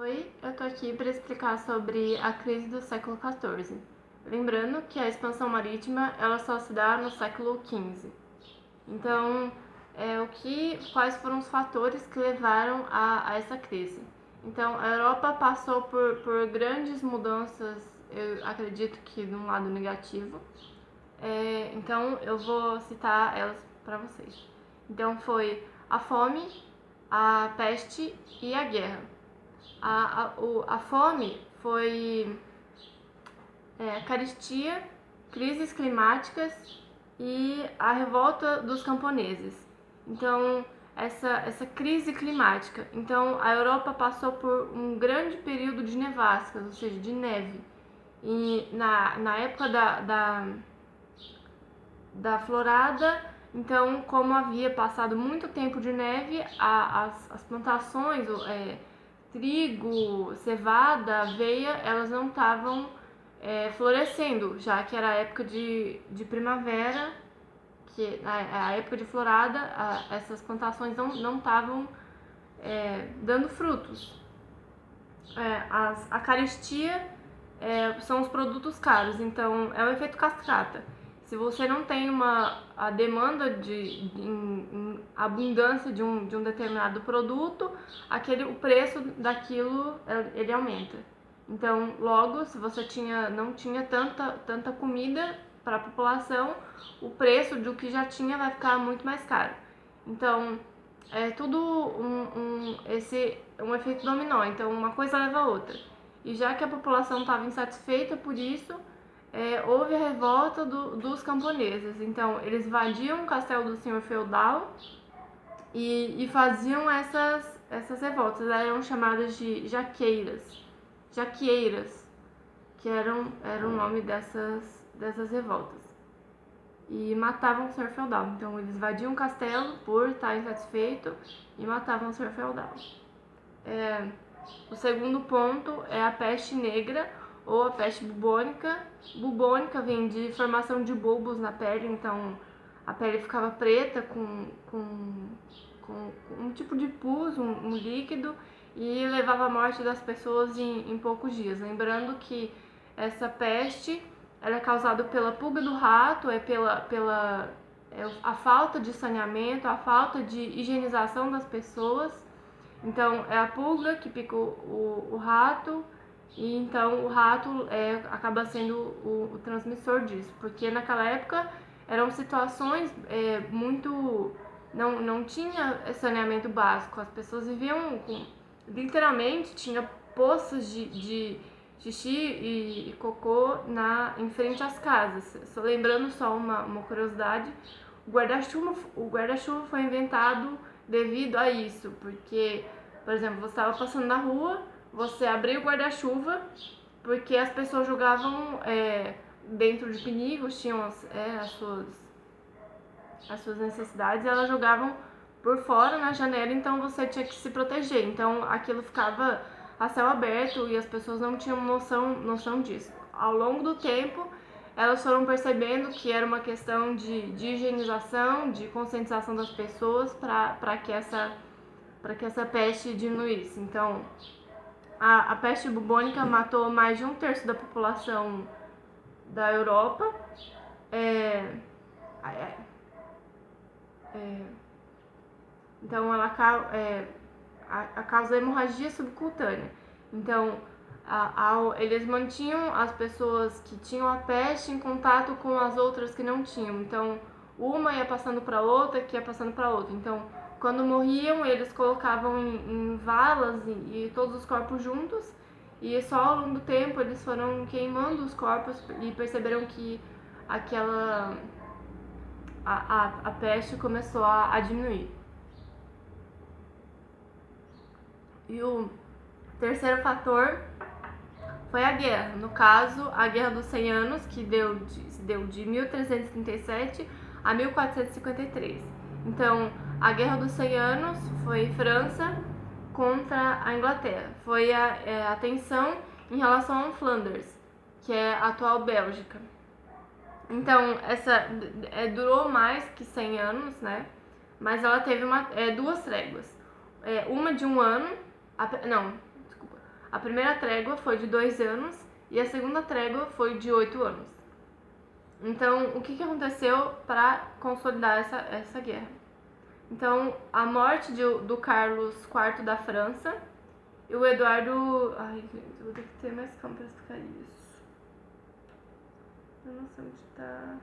Oi, eu tô aqui para explicar sobre a crise do século XIV. Lembrando que a expansão marítima ela só se dá no século XV. Então, quais foram os fatores que levaram a essa crise? Então, a Europa passou por grandes mudanças, eu acredito que de um lado negativo. Então, eu vou citar elas para vocês. Então, foi a fome, a peste e a guerra. A fome foi carestia, crises climáticas e a revolta dos camponeses. Então, essa crise climática. Então, a Europa passou por um grande período de nevascas, ou seja, de neve. E na época da florada, então, como havia passado muito tempo de neve, as plantações, trigo, cevada, aveia, elas não estavam florescendo, já que era a época de primavera, que a época de florada, essas plantações não estavam dando frutos. A carestia são os produtos caros, então é o efeito cascata. Se você não tem a demanda em abundância de um determinado produto, o preço daquilo ele aumenta. Então, logo, se você não tinha tanta comida para a população, o preço do que já tinha vai ficar muito mais caro. Então, é tudo um efeito dominó. Então, uma coisa leva a outra. E já que a população estava insatisfeita por isso, houve a revolta dos camponeses. Então, eles invadiam o castelo do senhor feudal e faziam essas revoltas. Elas eram chamadas de jaqueiras, que era o nome dessas revoltas. E matavam o senhor feudal. Então, eles invadiam o castelo por estar insatisfeito e matavam o senhor feudal. O segundo ponto é a peste negra ou a peste bubônica. Bubônica vem de formação de bulbos na pele, então a pele ficava preta com um tipo de pus, um líquido, e levava à morte das pessoas em poucos dias. Lembrando que essa peste ela é causada pela pulga do rato, a falta de saneamento, a falta de higienização das pessoas. Então, é a pulga que pica o rato, e então o rato acaba sendo o transmissor disso, porque naquela época eram situações muito... Não tinha saneamento básico, as pessoas viviam literalmente, tinha poças de xixi e cocô em frente às casas. Lembrando só uma curiosidade, o guarda-chuva foi inventado devido a isso, porque, por exemplo, você estava passando na rua, você abriu o guarda-chuva, porque as pessoas jogavam dentro de pinículos, tinham as suas necessidades, e elas jogavam por fora na janela, então você tinha que se proteger. Então aquilo ficava a céu aberto e as pessoas não tinham noção disso. Ao longo do tempo, elas foram percebendo que era uma questão de higienização, de conscientização das pessoas para que essa peste diminuísse. Então, a peste bubônica matou mais de 1/3 da população da Europa. Então, ela causa hemorragia subcutânea. Então, eles mantinham as pessoas que tinham a peste em contato com as outras que não tinham. Então, uma ia passando para outra, que ia passando para outra. Então, quando morriam, eles colocavam em valas e todos os corpos juntos. E só ao longo do tempo eles foram queimando os corpos e perceberam que a peste começou a diminuir. E o terceiro fator foi a guerra. No caso, a Guerra dos 100 Anos, que se deu de 1337 a 1453. Então, a Guerra dos 100 Anos foi França contra a Inglaterra. Foi a tensão em relação a Flanders, que é a atual Bélgica. Então, essa durou mais que 100 anos, né? Mas ela teve duas tréguas. Uma de um ano... A primeira trégua foi de 2 anos e a segunda trégua foi de 8 anos. Então, o que aconteceu para consolidar essa guerra? Então, a morte do Carlos IV da França e o Eduardo... Ai, gente, eu vou ter que ter mais calma para explicar isso. Eu não sei onde tá...